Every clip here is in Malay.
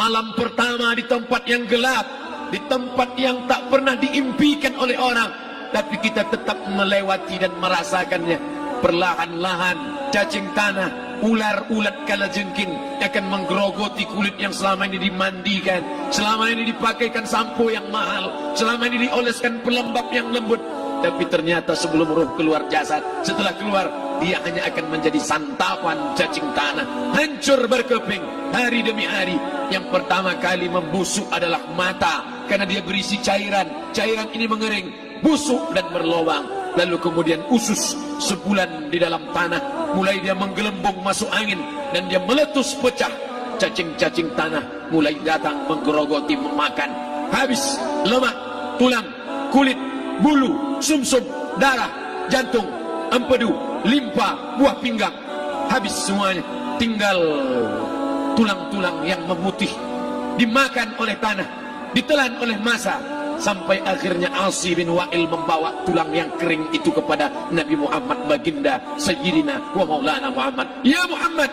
malam pertama di tempat yang gelap, di tempat yang tak pernah diimpikan oleh orang, tapi kita tetap melewati dan merasakannya. Perlahan-lahan cacing tanah, ular-ulat kalajengking akan menggerogoti kulit yang selama ini dimandikan, selama ini dipakaikan sampo yang mahal, selama ini dioleskan pelembab yang lembut. Tapi ternyata sebelum roh keluar jasad, setelah keluar dia hanya akan menjadi santapan cacing tanah, hancur berkeping hari demi hari. Yang pertama kali membusuk adalah mata, karena dia berisi cairan. Cairan ini mengering, busuk dan berlubang. Lalu kemudian usus sebulan di dalam tanah, mulai dia menggelembung masuk angin dan dia meletus pecah. Cacing-cacing tanah mulai datang menggerogoti, memakan. Habis lemak, tulang, kulit, bulu, sumsum, darah, jantung, empedu, limpa, buah pinggang. Habis semuanya, tinggal tulang-tulang yang memutih, dimakan oleh tanah, ditelan oleh massa, sampai akhirnya Asi bin Wa'il membawa tulang yang kering itu kepada Nabi Muhammad, baginda Sayyidina wa Maulana Muhammad. Ya Muhammad,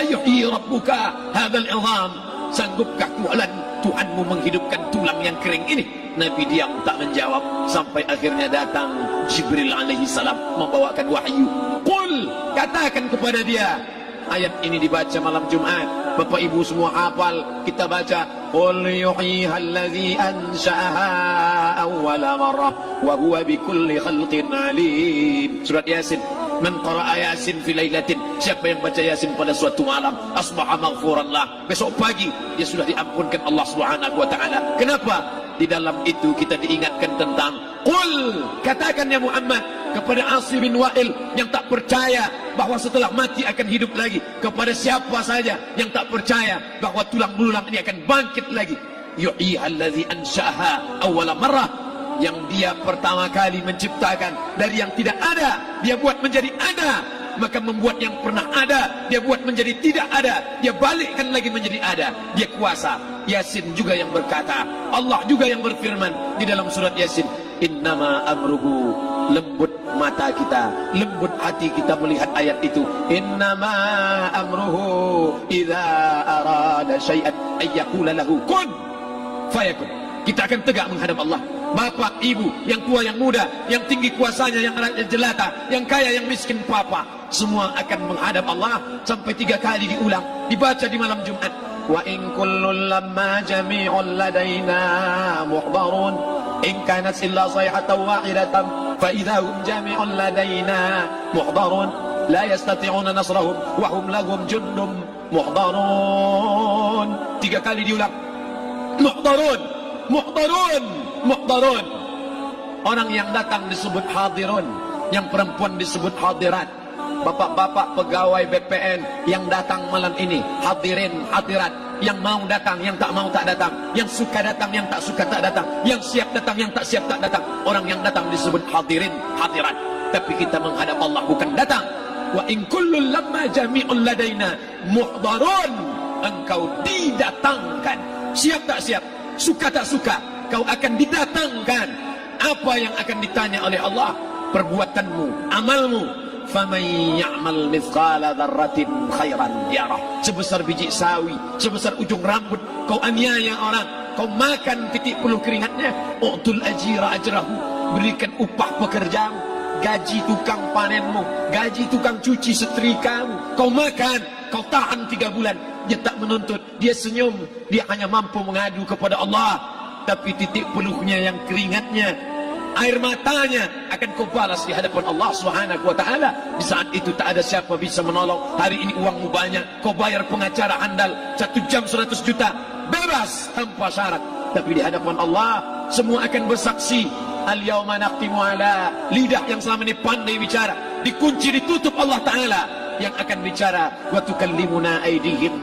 ayyuhi rabbuka hadzal izam, sanggupkah Tuhanmu menghidupkan tulang yang kering ini? Nabi diam tak menjawab, sampai akhirnya datang Jibril alaihi salam membawakan wahyu. Qul, katakan kepada dia. Ayat ini dibaca malam Jumat. Bapak Ibu semua hafal, kita baca. Qul yuhyiha allazi ansha'aha awwala marrah wa huwa bikulli khalqin alim. Surat Yasin. Man qara'a Yasin fi lailatin, siapa yang baca Yasin pada suatu malam, asbaha maghfuran lah, besok pagi dia sudah diampunkan Allah Subhanahu wa taala. Kenapa? Di dalam itu kita diingatkan tentang qul, katakan ya Muhammad kepada Asi bin Wa'il yang tak percaya bahwa setelah mati akan hidup lagi, kepada siapa saja yang tak percaya bahwa tulang belulang ini akan bangkit lagi. Yuhyiha allazi ansha'aha awwala marrah, yang dia pertama kali menciptakan dari yang tidak ada, dia buat menjadi ada. Maka membuat yang pernah ada, dia buat menjadi tidak ada, dia balikkan lagi menjadi ada. Dia kuasa. Yasin juga yang berkata, Allah juga yang berfirman di dalam surat Yasin, innama amruhu, lembut mata kita, lembut hati kita melihat ayat itu. Innama amruhu idza arada syai'an ayyaqula lahu kun fayakun. Kita akan tegak menghadap Allah. Bapak, ibu, yang tua, yang muda, yang tinggi kuasanya, yang anaknya jelata, yang kaya, yang miskin, papa, semua akan menghadap Allah. Sampai 3 kali diulang, dibaca di malam Jumat. Wa in kullun lamma jami'un ladaina muhdarun in kanat illa sayhatan wahidatan fa idza hum jami'un ladaina muhdarun la yastati'una nasrahum wa hum lahum jundum muhdarun. 3 kali diulang. Muhdarun, muhdarun, muhdarun. Orang yang datang disebut hadirun, yang perempuan disebut hadirat. Bapak-bapak pegawai BPN yang datang malam ini, hadirin, hadirat. Yang mau datang, yang tak mau tak datang, yang suka datang, yang tak suka tak datang, yang siap datang, yang tak siap tak datang. Orang yang datang disebut hadirin, hadirat. Tapi kita menghadap Allah bukan datang. Wa in kullun lamma jami'un ladaina muhdarun. Engkau didatangkan. Siap tak siap, suka tak suka, kau akan didatangkan. Apa yang akan ditanya oleh Allah? Perbuatanmu, amalmu. Faman ya'mal mithqala dzarratin khairan yarah. Sebesar biji sawi, sebesar ujung rambut, kau aniaya orang, kau makan titik puluh keringatnya. U'tul ajira ajrahu, berikan upah pekerjamu, gaji tukang panenmu, gaji tukang cuci setrikamu. Kau makan, kau tahan 3 bulan. Dia tak menuntut, dia senyum, dia hanya mampu mengadu kepada Allah. Tapi titik peluhnya yang keringatnya, air matanya akan kau balas di hadapan Allah Subhanahu wa taala. Di saat itu tak ada siapa bisa menolong. Hari ini uangmu banyak, kau bayar pengacara handal 1 jam 100 juta, bebas tanpa syarat. Tapi di hadapan Allah semua akan bersaksi. Al-yawma naqtimu ala, lidah yang selama ini pandai bicara dikunci, ditutup Allah taala yang akan bicara. Wa tukallimuna aydihim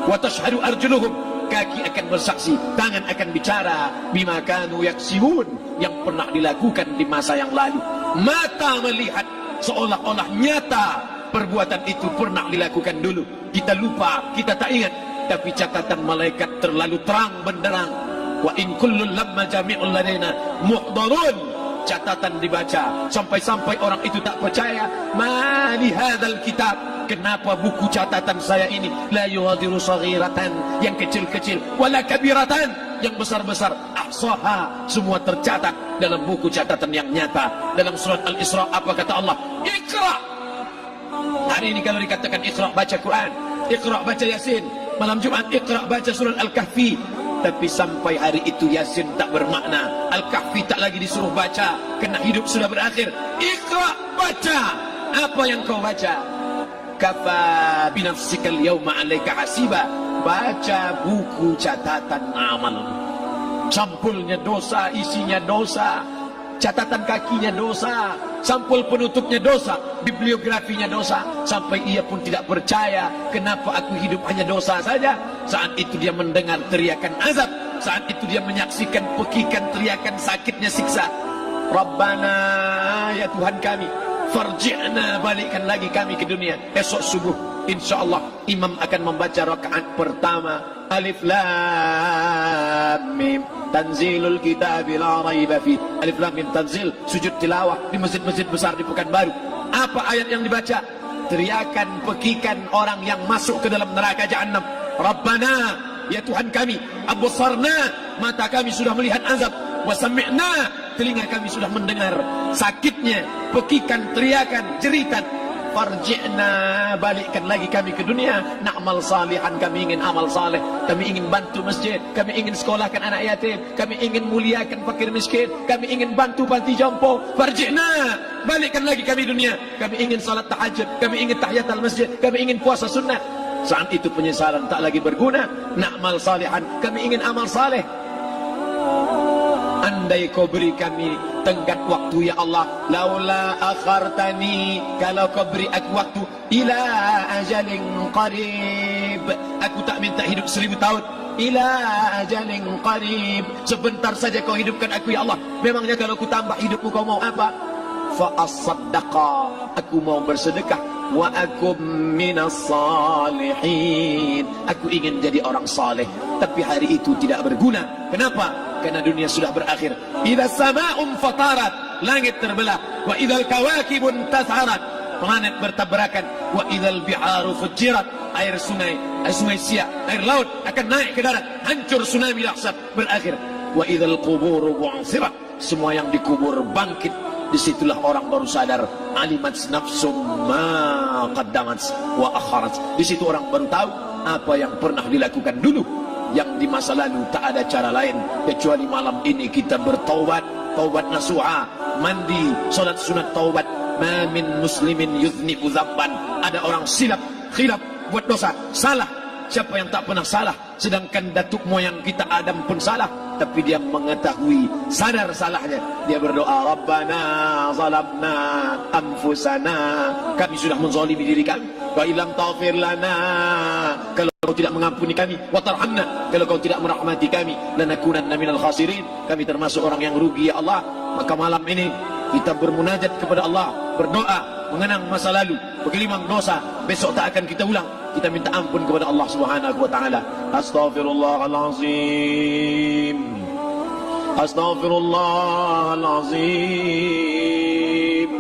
wa tashhadu arjuluhum, kaki akan bersaksi, tangan akan bicara. Bima kanu yaksibun, yang pernah dilakukan di masa yang lalu. Mata melihat seolah-olah nyata perbuatan itu pernah dilakukan dulu. Kita lupa, kita tak ingat. Tapi catatan malaikat terlalu terang benderang. Wa in kullun lamma jami'un ladaina muhdarun. Catatan dibaca sampai-sampai orang itu tak percaya. Ma li hadzal kitab, kenapa buku catatan saya ini la yughadiru saghiratan, yang kecil-kecil, wala kabiratan, yang besar-besar, ahsaha, semua tercatat dalam buku catatan yang nyata. Dalam surat Al-Isra apa kata Allah? Iqra. Hari ini kalau dikatakan Iqra, baca Quran, Iqra, baca Yasin. Malam Jumat Iqra, baca surat Al-Kahfi. Tapi sampai hari itu Yasin tak bermakna, Al-Kahfi tak lagi disuruh baca, kerana hidup sudah berakhir. Iqra, baca. Apa yang kau baca? Kafa binafsikal yawma alaika hasiba. Baca buku catatan amal. Sampulnya dosa, isinya dosa. Catatan kakinya dosa, sampul penutupnya dosa, bibliografinya dosa. Sampai ia pun tidak percaya, kenapa aku hidup hanya dosa saja. Saat itu dia mendengar teriakan azab, saat itu dia menyaksikan pekikan teriakan sakitnya siksa. Rabbana, ya Tuhan kami, farji'na, balikkan lagi kami ke dunia. Esok subuh insyaallah imam akan membaca rakaat pertama. Alif Lam Mim, tanzilul kitab la raiba fi. Alif Lam Mim tanzil, sujud tilawah di masjid-masjid besar di Pekanbaru. Apa ayat yang dibaca? Teriakan pekikan orang yang masuk ke dalam neraka Jahannam. Rabbana, ya Tuhan kami, absarna, mata kami sudah melihat azab, wa sami'na, telinga kami sudah mendengar sakitnya pekikan teriakan jeritan. Farji'na, balikkan lagi kami ke dunia. Na'mal salihan, kami ingin amal saleh, kami ingin bantu masjid, kami ingin sekolahkan anak yatim, kami ingin muliakan fakir miskin, kami ingin bantu panti jompo. Farji'na, balikkan lagi kami dunia. Kami ingin salat tahajud, kami ingin tahiyatul masjid, kami ingin puasa sunnah. Saat itu penyesalan tak lagi berguna. Na'mal salihan, kami ingin amal saleh. Andai kau beri kami tenggat waktu ya Allah, laula akhartani, kalau kau beri aku waktu, ila ajalin qarib, aku tak minta hidup 1000 tahun, ila ajalin qarib, sebentar saja kau hidupkan aku ya Allah. Memangnya kalau ku tambah hidupmu kau mau apa? Fa as-saddaqa, aku mau bersedekah, wa akum minas salihin, aku ingin jadi orang saleh. Tapi hari itu tidak berguna. Kenapa? Karena dunia sudah berakhir. Idza sama'un fatarat, langit terbelah. Wa idzal kawakibun tas'arat, planet bertabrakan. Wa idzal biharu fujirat, air sungai siak, air laut akan naik ke darat, hancur tsunami dahsyat berakhir. Wa idzal quburu bu'thirat, semua yang dikubur bangkit. Disitulah orang baru sadar, alimat nafsum ma qaddamat wa akharat. Di situ orang baru tahu apa yang pernah dilakukan dulu, yang di masa lalu tak ada cara lain kecuali malam ini kita bertaubat, taubat nasuha, mandi, salat sunat taubat. Ma min muslimin yuznibu dzamban, ada orang silap, khilaf, buat dosa, salah. Siapa yang tak pernah salah? Sedangkan datuk moyang kita Adam pun salah, tapi dia mengetahui, sadar salahnya. Dia berdoa, Rabbana zalamna anfusana, kami sudah menzalimi diri kami. Wa ilam taghfir lana, kalau kau tidak mengampuni kami, wa tarhamna, kalau kau tidak merahmati kami, lanakunanna minal khasirin, kami termasuk orang yang rugi ya Allah. Maka malam ini kita bermunajat kepada Allah, berdoa, mengenang masa lalu, bergelimang dosa, besok tak akan kita ulang. Kita minta ampun kepada Allah Subhanahu wa taala. Astaghfirullahalazim, astaghfirullahalazim,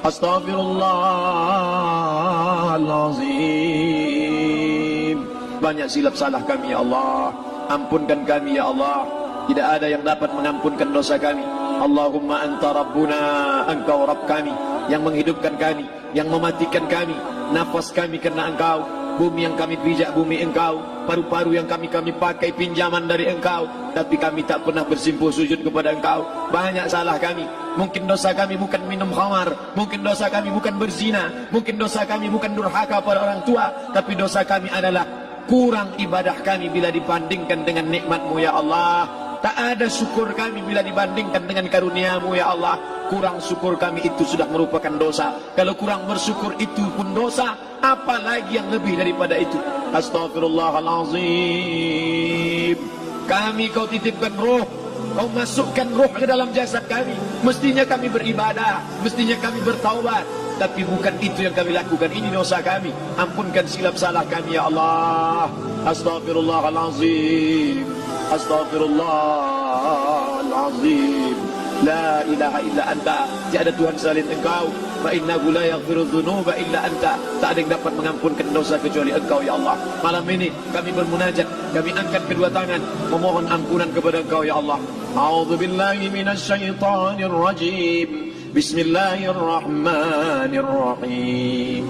astaghfirullahalazim. Banyak silap salah kami ya Allah, ampunkan kami ya Allah. Tidak ada yang dapat mengampunkan dosa kami. Allahumma anta rabbuna, engkau Rabb kami, yang menghidupkan kami, yang mematikan kami, nafas kami karena engkau, bumi yang kami pijak bumi engkau, paru-paru yang kami pakai pinjaman dari engkau, tapi kami tak pernah bersimpuh sujud kepada engkau. Banyak salah kami. Mungkin dosa kami bukan minum khamar, mungkin dosa kami bukan berzina, mungkin dosa kami bukan durhaka pada orang tua, tapi dosa kami adalah kurang ibadah kami bila dibandingkan dengan nikmat-Mu ya Allah. Tak ada syukur kami bila dibandingkan dengan karunia-Mu ya Allah. Kurang syukur kami itu sudah merupakan dosa. Kalau kurang bersyukur itu pun dosa, apalagi yang lebih daripada itu. Astaghfirullahalazim. Kami kau titipkan roh, kau masukkan roh ke dalam jasad kami. Mestinya kami beribadah, mestinya kami bertaubat, tapi bukan itu yang kami lakukan. Ini dosa kami. Ampunkan silap salah kami ya Allah. Astaghfirullahalazim, astaghfirullahalazim, La ilaha illa anta, tiada Tuhan selain Engkau. Fa innahu la yaghfiru dzunuba illa anta, tak ada yang dapat mengampunkan dosa kecuali Engkau ya Allah. Malam ini kami bermunajat, kami angkat kedua tangan memohon ampunan kepada Engkau ya Allah. A'udzu billahi minasyaitonir rajim. Bismillahirrahmanirrahim.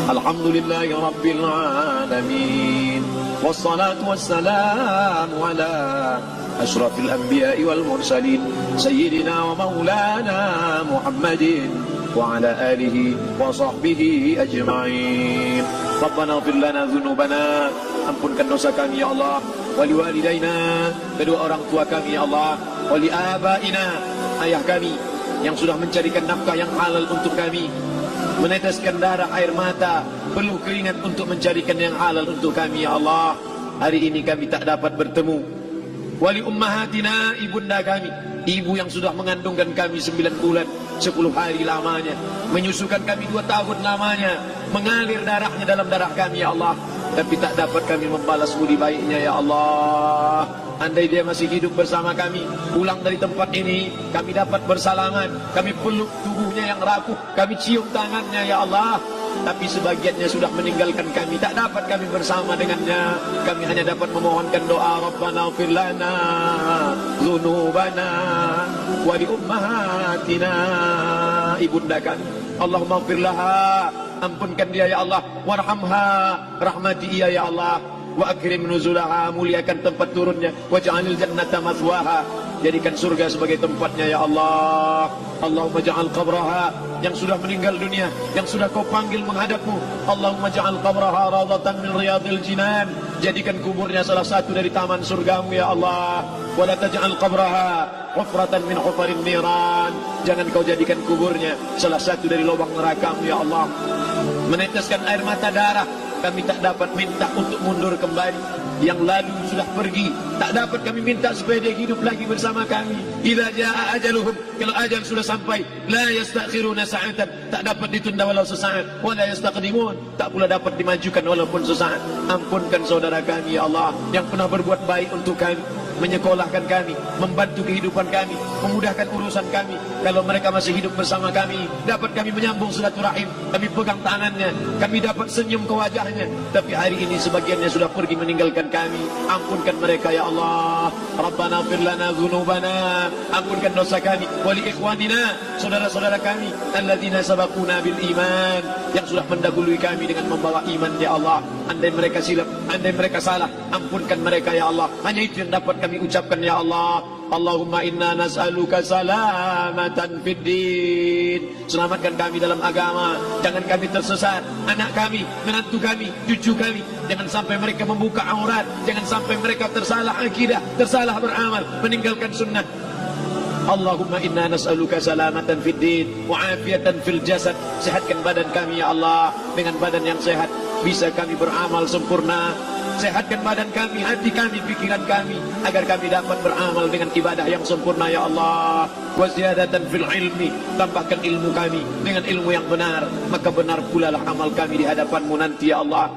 Alhamdulillahi rabbil alamin. Wassalatu wassalamu ala أشرف الأنبياء والمرسلين سيدنا ومولانا محمد وعلى آله وصحبه أجمعين ربنا اغفر لنا ذنوبنا ampunkan dosa kami ya Allah, wali walidaina, kedua orang tua kami ya Allah, wali abaina, ayah kami yang sudah mencarikan nafkah yang halal untuk kami, meneteskan darah air mata, peluh keringat untuk mencarikan yang halal untuk kami ya Allah. Hari ini kami tak dapat bertemu. Wali ummahatina, ibunda kami, ibu yang sudah mengandungkan kami 9 bulan 10 hari lamanya, menyusukan kami 2 tahun lamanya, mengalir darahnya dalam darah kami ya Allah, tapi tak dapat kami membalas budi baiknya ya Allah. Andai dia masih hidup bersama kami, pulang dari tempat ini, kami dapat bersalaman, kami peluk tubuhnya yang rapuh, kami cium tangannya ya Allah. Tapi sebagiannya sudah meninggalkan kami, tak dapat kami bersama dengannya. Kami hanya dapat memohonkan doa, Rabbana ighfir lana dzunubana wa li ummahatina, ibunda kami, Allahumma ighfir laha, ampunkan dia ya Allah, warhamha, rahmati ia ya Allah, wa akrim nuzulaha, muliakan tempat turunnya, waj'alil jannata mathwaha, jadikan surga sebagai tempatnya ya Allah. Allahumma ja'al qabraha, yang sudah meninggal dunia, yang sudah kau panggil menghadapmu, Allahumma ja'al qabraha rawdatan min riyadil jinan, jadikan kuburnya salah satu dari taman surgamu ya Allah. Wa la taj'al qabraha hufratan min hufarin niran, jangan kau jadikan kuburnya salah satu dari lubang nerakamu ya Allah. Meneteskan air mata darah, kami tak dapat minta untuk mundur kembali. Yang lalu sudah pergi, tak dapat kami minta supaya dia hidup lagi bersama kami. Idza jaa ajaluhum, kalau ajal sudah sampai, la yastakhiruna sa'atan, tak dapat ditunda walau sesaat, wa la yastaqdimun, tak pula dapat dimajukan walaupun sesaat. Ampunkan saudara kami ya Allah, yang pernah berbuat baik untuk kami, menyekolahkan kami, membantu kehidupan kami, memudahkan urusan kami. Kalau mereka masih hidup bersama kami, dapat kami menyambung silaturahim, kami pegang tangannya, kami dapat senyum ke wajahnya. Tapi hari ini sebagiannya sudah pergi meninggalkan kami. Ampunkan mereka ya Allah. Rabbana ighfir lana dzunubana, ampunkan dosa kami, wali ikhwanina, saudara-saudara kami, alladzina sabaquna bil iman, yang sudah mendahului kami dengan membawa iman ya Allah. Andai mereka silap, andai mereka salah, ampunkan mereka ya Allah. Hanya itu yang dapat kami ucapkan ya Allah. Allahumma inna nas'aluka salamatan fid din, selamatkan kami dalam agama, jangan kami tersesat, anak kami, menantu kami, cucu kami, jangan sampai mereka membuka aurat, jangan sampai mereka tersalah akidah, tersalah beramal, meninggalkan sunnah. Allahumma inna nas'aluka salamatan fid din wa afiatan fil jasad, sehatkan badan kami ya Allah, dengan badan yang sehat bisa kami beramal sempurna. Sehatkan badan kami, hati kami, pikiran kami, agar kami dapat beramal dengan ibadah yang sempurna ya Allah. Wa ziyadatan fil ilmi, tambahkan ilmu kami dengan ilmu yang benar, maka benar pula lah amal kami di hadapanmu nanti ya Allah.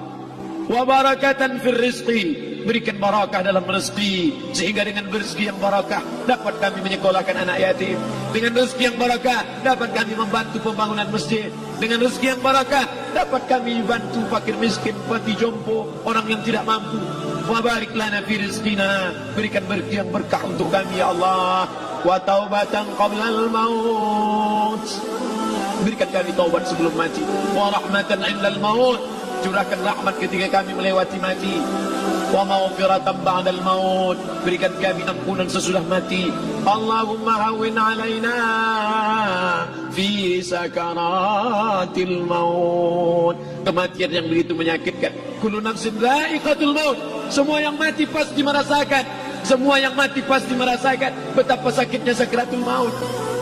Wa barakatan fil rizqi, berikan barakah dalam rezeki, sehingga dengan rezeki yang barakah dapat kami menyekolahkan anak yatim, dengan rezeki yang barakah dapat kami membantu pembangunan masjid, dengan rezeki yang barakah dapat kami bantu fakir miskin, panti jompo, orang yang tidak mampu. Wa barik lana fi rizqina, berikan rezeki yang berkah untuk kami ya Allah. Wa taubatan qabla al-maut, berikan kami taubat sebelum mati. Wa rahmatan 'inda al-maut, curahkan rahmat ketika kami melewati mati. Wa maghfiratan ba'da al-maut, berikan kami ampunan sesudah mati. Allahumma hawwin 'alaina fi sakaratil maut, kematian yang begitu menyakitkan. Kullu nafsin dha'iqatul maut, semua yang mati pasti merasakan, semua yang mati pasti merasakan betapa sakitnya sakaratul maut.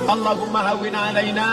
Allahumma hawwin 'alaina,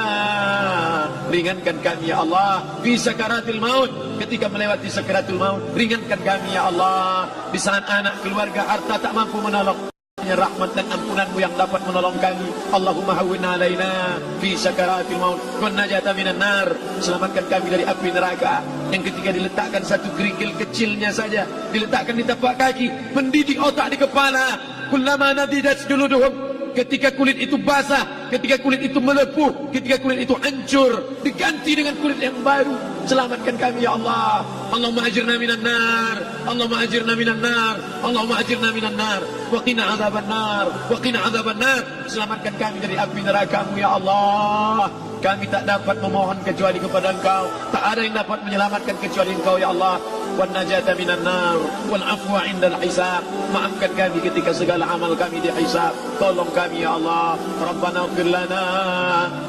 ringankan kami ya Allah fi sakaratil maut, ketika melewati sakaratul maut, ringankan kami ya Allah. Di saat anak, keluarga, harta tak mampu menolong, hanya rahmat dan ampunanmu yang dapat menolong kami. Allahumma hawwin 'alaina fi sakaratil maut wan najata minan nar, selamatkan kami dari api neraka yang ketika diletakkan satu kerikil kecilnya saja, diletakkan di tapak kaki, mendidik otak di kepala. Kullama nadidat juluduhum, ketika kulit itu basah, ketika kulit itu melepuh, ketika kulit itu hancur, diganti dengan kulit yang baru. Selamatkan kami ya Allah. Allahumma ajirna minan nar, Allahumma ajirna minan nar, Allahumma ajirna minan nar, wa qina adzaban nar, wa qina adzaban nar. Selamatkan kami dari api neraka-Mu ya Allah. Kami tak dapat memohon kecuali kepada Engkau. Tak ada yang dapat menyelamatkan kecuali Engkau ya Allah. Wan najata minan nar wal afwa indal hisab. Maafkan kami ketika segala amal kami dihisab. Tolong kami ya Allah. Rabbana ighfir lana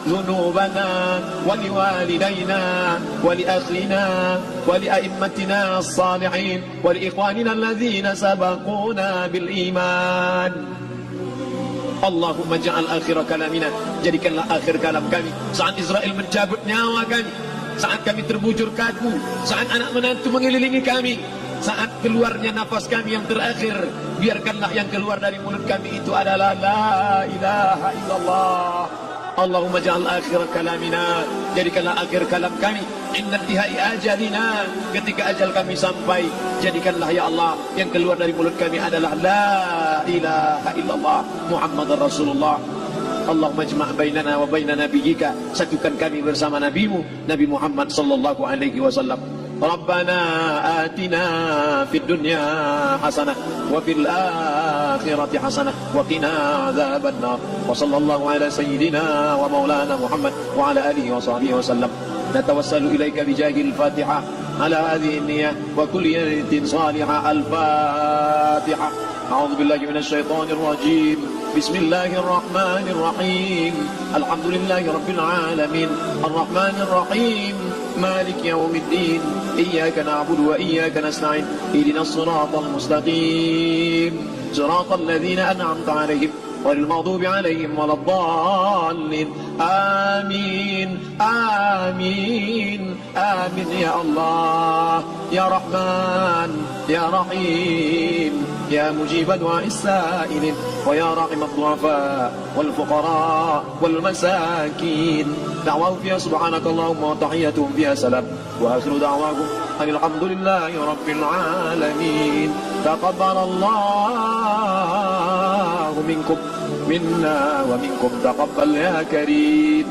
dzunubana wa liwalidayna wa li akhina wa li a'immatina as-salihin wa li ikhwanina alladzina sabaquna bil iman. Allahumma ja'al akhir kalamina, jadikanlah akhir kalam kami saat Israel mencabut nyawa kami, saat kami terbujur kaku, saat anak menantu mengelilingi kami, saat keluarnya nafas kami yang terakhir, biarkanlah yang keluar dari mulut kami itu adalah la ilaha illallah. Allahumma ja'al akhir kalamina, jadikanlah akhir kalam kami inna intihai ajalina, ketika ajal kami sampai, jadikanlah ya Allah yang keluar dari mulut kami adalah la ilaha illallah Muhammadar Rasulullah. Allahumma jma' bainana wa baina nabiyyika, satukan kami bersama nabimu Nabi Muhammad sallallahu alaihi wasallam. Rabbana atina fid dunya hasanah wa fil akhirati hasanah wa qina adzaban nar. Wa sallallahu ala sayyidina wa maulana Muhammad wa ala alihi wa sahbihi wa sallam. Natawassalu ilaika bijahil Fatihah ala hadhihi an-niyyah wa kulli niyatin salihah. Al-Fatihah. A'udzu billahi minasy syaithanir rajim. Bismillahirrahmanir rahim. Alhamdulillahi rabbil alamin. Arrahmanir rahim. مالك يوم الدين إياك نعبد وإياك نستعين اهدنا الصراط المستقيم صراط الذين أنعمت عليهم غير المغضوب عليهم ولا الضالين آمين آمين آمين يا الله يا رحمن يا رحيم يا مجيب دعاء السائلين ويا راحم الضعفاء والفقراء والمساكين. دعواهم فيها سبحانك اللهم وتحياتهم فيها سلام وآخر دعواهم أن الحمد لله رب العالمين. تقبل الله منكم منا ومنكم تقبل يا كريم.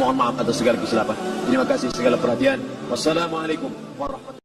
Mohon maaf atas segala kesilapan. Terima kasih segala perhatian. Wassalamualaikum warahmatullahi wabarakatuh.